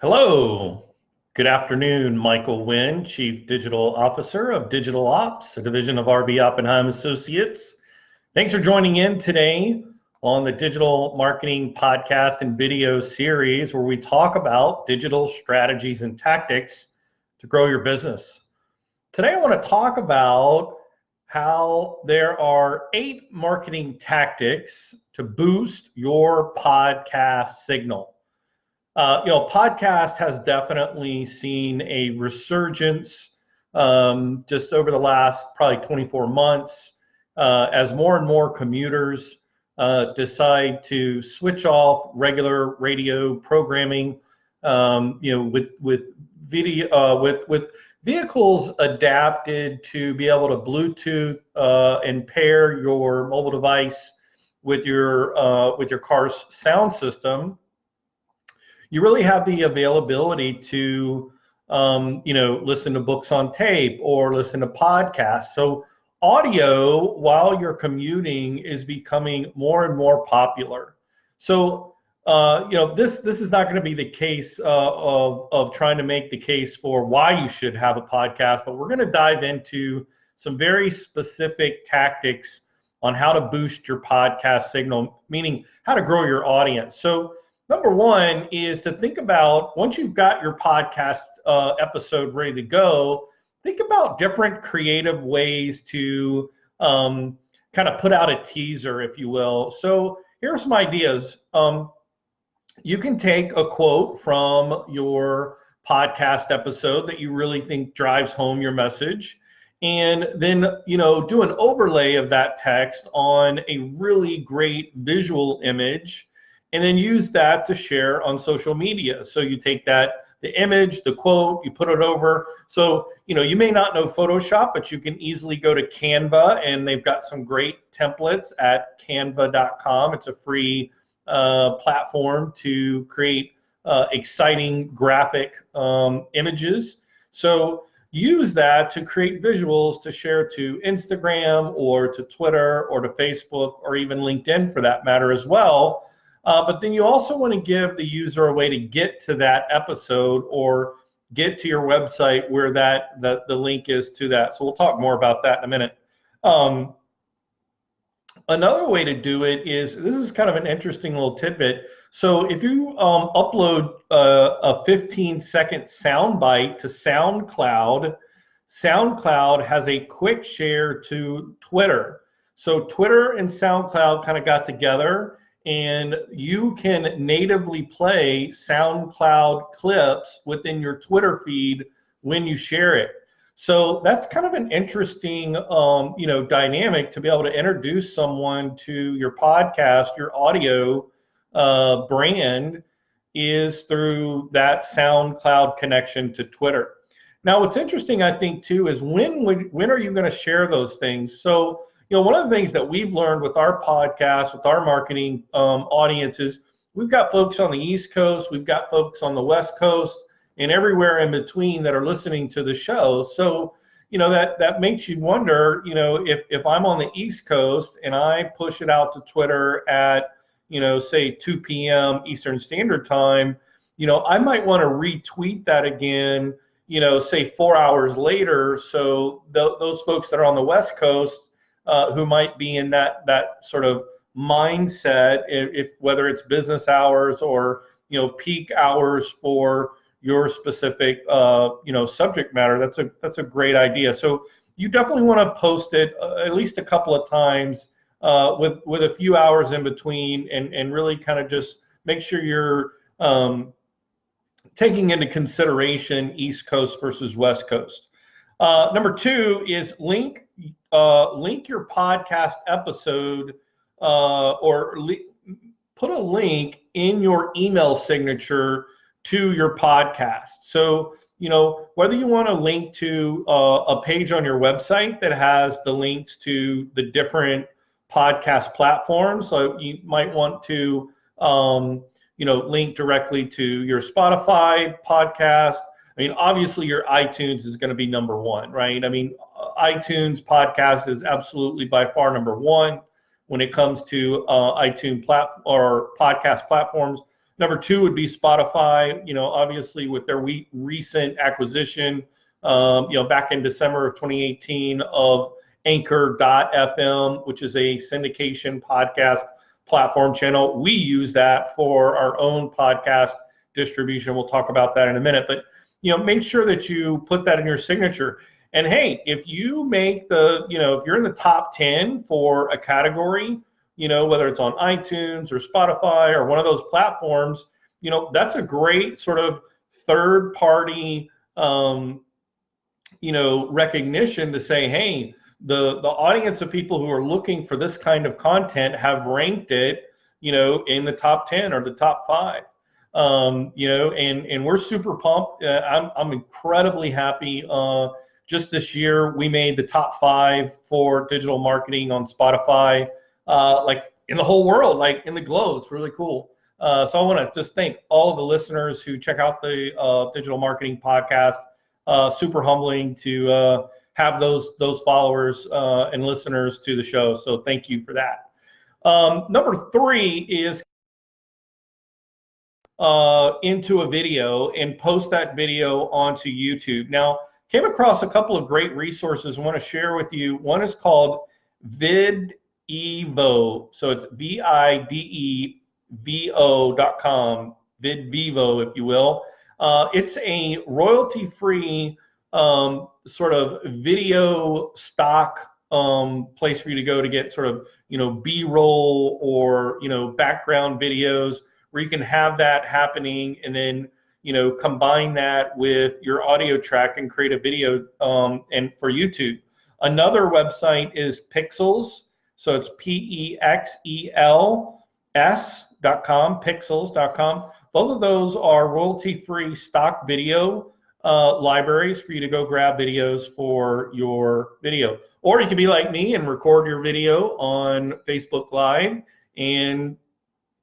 Hello. Good afternoon, Michael Wynn, Chief Digital Officer of Digital Ops, a division of RB Oppenheim Associates. Thanks for joining in today on the Digital Marketing Podcast and Video Series, where we talk about digital strategies and tactics to grow your business. Today, I want to talk about how there are 8 marketing tactics to boost your podcast signal. Podcast has definitely seen a resurgence just over the last probably 24 months as more and more commuters decide to switch off regular radio programming. With video with vehicles adapted to be able to Bluetooth and pair your mobile device with your car's sound system. You really have the availability to, listen to books on tape or listen to podcasts. So audio while you're commuting is becoming more and more popular. So, this is not going to be the case of trying to make the case for why you should have a podcast, but we're going to dive into some very specific tactics on how to boost your podcast signal, meaning how to grow your audience. So number one is to think about, once you've got your podcast episode ready to go, think about different creative ways to kind of put out a teaser, if you will. So here are some ideas. You can take a quote from your podcast episode that you really think drives home your message, and then do an overlay of that text on a really great visual image, and then use that to share on social media. So you take the image, the quote, you put it over. So, you may not know Photoshop, but you can easily go to Canva, and they've got some great templates at canva.com. It's a free platform to create exciting graphic images. So use that to create visuals to share to Instagram or to Twitter or to Facebook or even LinkedIn for that matter as well. But then you also want to give the user a way to get to that episode or get to your website where the link is to that. So we'll talk more about that in a minute. Another way to do it is, this is kind of an interesting little tidbit. So if you upload a 15-second soundbite to SoundCloud, SoundCloud has a quick share to Twitter. So Twitter and SoundCloud kind of got together, and you can natively play SoundCloud clips within your Twitter feed when you share it. So that's kind of an interesting, dynamic to be able to introduce someone to your podcast, your audio brand, is through that SoundCloud connection to Twitter. Now, what's interesting, I think, too, is when are you going to share those things? So, one of the things that we've learned with our podcast, with our marketing audience, is we've got folks on the East Coast, we've got folks on the West Coast, and everywhere in between that are listening to the show. So, that makes you wonder, if I'm on the East Coast and I push it out to Twitter at, say 2 p.m. Eastern Standard Time, I might want to retweet that again, say 4 hours later. So those folks that are on the West Coast, who might be in that sort of mindset, if whether it's business hours or peak hours for your specific subject matter, that's a great idea. So you definitely want to post it at least a couple of times with a few hours in between, and really kind of just make sure you're taking into consideration East Coast versus West Coast. Number 2 is link your podcast episode put a link in your email signature to your podcast. So, whether you want to link to a page on your website that has the links to the different podcast platforms. So you might want to, link directly to your Spotify podcast. I mean, obviously your iTunes is going to be number one, right? I mean, iTunes podcast is absolutely by far number one when it comes to iTunes or podcast platforms. Number two would be Spotify, obviously with their recent acquisition, back in December of 2018 of Anchor.fm, which is a syndication podcast platform channel. We use that for our own podcast distribution. We'll talk about that in a minute, but make sure that you put that in your signature. And hey, if you make if you're in the top 10 for a category, whether it's on iTunes or Spotify or one of those platforms, that's a great sort of third party, recognition to say, hey, the audience of people who are looking for this kind of content have ranked it, in the top 10 or the top 5. And we're super pumped. I'm incredibly happy. Just this year, we made the top 5 for digital marketing on Spotify, like in the whole world, like in the globe. It's really cool. So I want to just thank all of the listeners who check out the digital marketing podcast. Super humbling to have those followers and listeners to the show. So thank you for that. Number 3 is into a video and post that video onto YouTube. Now, came across a couple of great resources I want to share with you. One is called Videvo. So it's videvo.com, Videvo, if you will. It's a royalty-free sort of video stock place for you to go to get sort of, B-roll or, background videos where you can have that happening and then, combine that with your audio track and create a video and for YouTube. Another website is Pixels. So it's PEXELS.com, pixels.com. Both of those are royalty-free stock video libraries for you to go grab videos for your video. Or you can be like me and record your video on Facebook Live and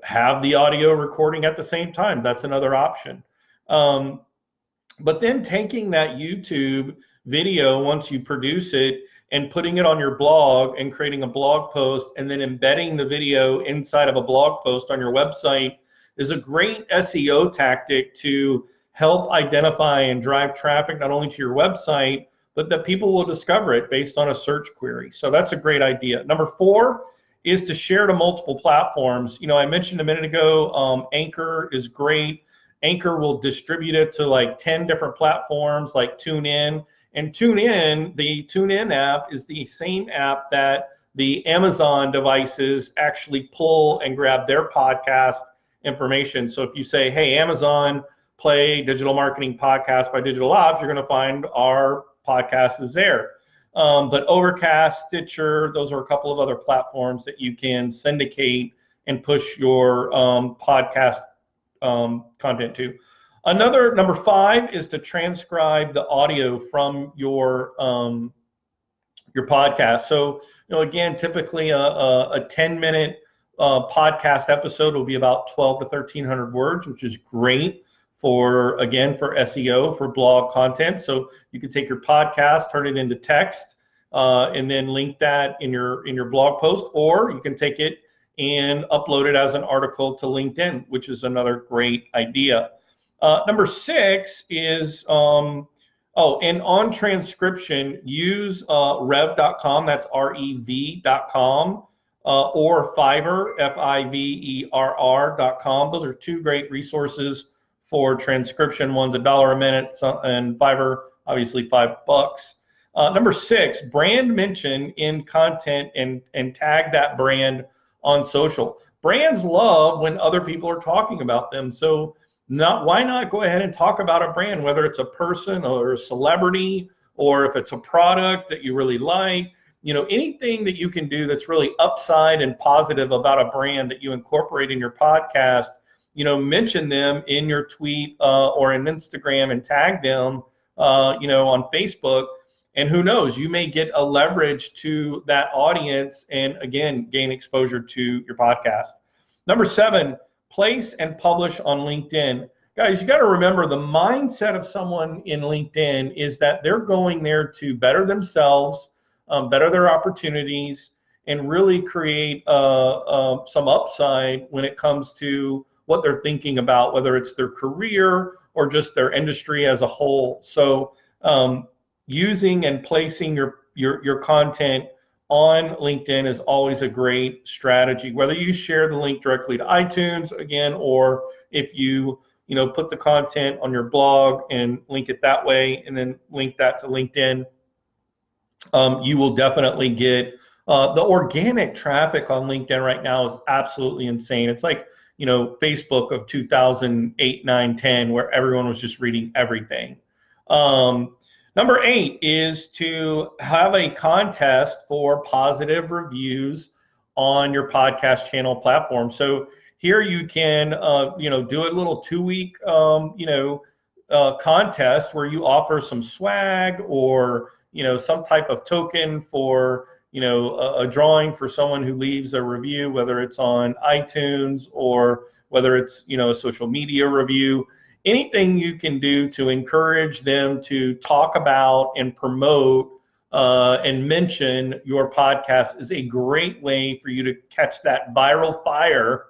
have the audio recording at the same time. That's another option. But then taking that YouTube video, once you produce it, and putting it on your blog and creating a blog post and then embedding the video inside of a blog post on your website is a great SEO tactic to help identify and drive traffic not only to your website, but that people will discover it based on a search query. So that's a great idea. Number 4 is to share to multiple platforms. I mentioned a minute ago, Anchor is great. Anchor will distribute it to like 10 different platforms like TuneIn. And TuneIn, the TuneIn app is the same app that the Amazon devices actually pull and grab their podcast information. So if you say, hey, Amazon, play Digital Marketing Podcast by Digital Ops, you're going to find our podcast is there. But Overcast, Stitcher, those are a couple of other platforms that you can syndicate and push your podcast content to. Another, number 5, is to transcribe the audio from your podcast. So, again, typically a 10-minute podcast episode will be about 12 to 1,300 words, which is great for SEO, for blog content. So you can take your podcast, turn it into text, and then link that in your blog post, or you can take it and upload it as an article to LinkedIn, which is another great idea. Number 6 is, and on transcription, use rev.com, that's rev.com, or Fiverr, Fiverr.com. Those are 2 great resources for transcription. One's $1 a minute, and Fiverr, obviously $5. Number 6, brand mention in content and tag that brand on social. Brands love when other people are talking about them. So why not go ahead and talk about a brand, whether it's a person or a celebrity, or if it's a product that you really like, anything that you can do that's really upside and positive about a brand that you incorporate in your podcast, mention them in your tweet or in Instagram and tag them, on Facebook. And who knows, you may get a leverage to that audience and, again, gain exposure to your podcast. Number 7, place and publish on LinkedIn. Guys, you got to remember the mindset of someone in LinkedIn is that they're going there to better themselves, better their opportunities, and really create some upside when it comes to what they're thinking about, whether it's their career or just their industry as a whole. So using and placing your content on LinkedIn is always a great strategy, whether you share the link directly to iTunes again, or if you put the content on your blog and link it that way and then link that to LinkedIn. You will definitely get the organic traffic on LinkedIn right now is absolutely insane. It's like, Facebook of 2008, 9, 10, where everyone was just reading everything. Number 8 is to have a contest for positive reviews on your podcast channel platform. So here you can, do a little 2-week, contest where you offer some swag or, some type of token for, a drawing for someone who leaves a review, whether it's on iTunes or whether it's, a social media review. Anything you can do to encourage them to talk about and promote and mention your podcast is a great way for you to catch that viral fire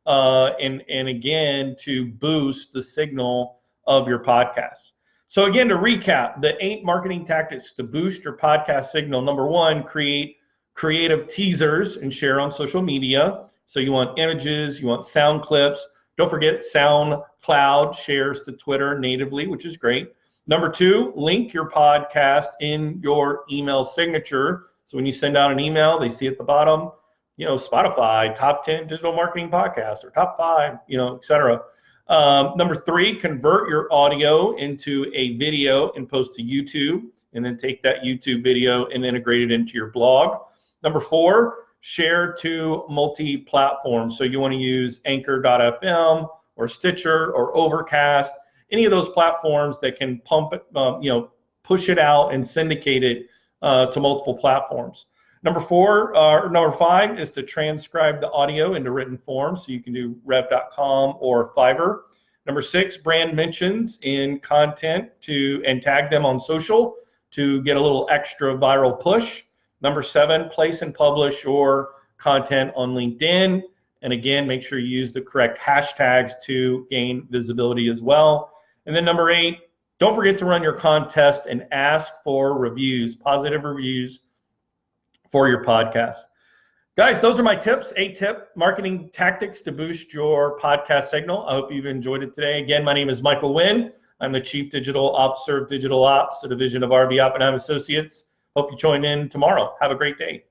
and again, to boost the signal of your podcast. So again, to recap, the 8 marketing tactics to boost your podcast signal. Number 1, create creative teasers and share on social media. So you want images, you want sound clips. Don't forget SoundCloud shares to Twitter natively, which is great. Number 2, link your podcast in your email signature. So when you send out an email, they see at the bottom, Spotify, top 10 digital marketing podcasts, or top 5, et cetera. Number 3, convert your audio into a video and post to YouTube, and then take that YouTube video and integrate it into your blog. Number 4, share to multi-platforms. So you want to use Anchor.fm or Stitcher or Overcast, any of those platforms that can pump it, push it out and syndicate it to multiple platforms. Number 5 is to transcribe the audio into written form. So you can do rev.com or Fiverr. Number 6, brand mentions in content and tag them on social to get a little extra viral push. Number 7, place and publish your content on LinkedIn. And again, make sure you use the correct hashtags to gain visibility as well. And then number 8, don't forget to run your contest and ask for reviews, positive reviews for your podcast. Guys, those are my tips, 8 marketing tactics to boost your podcast signal. I hope you've enjoyed it today. Again, my name is Michael Wynn. I'm the Chief Digital Officer of Digital Ops, a division of RB Oppenheim Associates. Hope you join in tomorrow. Have a great day.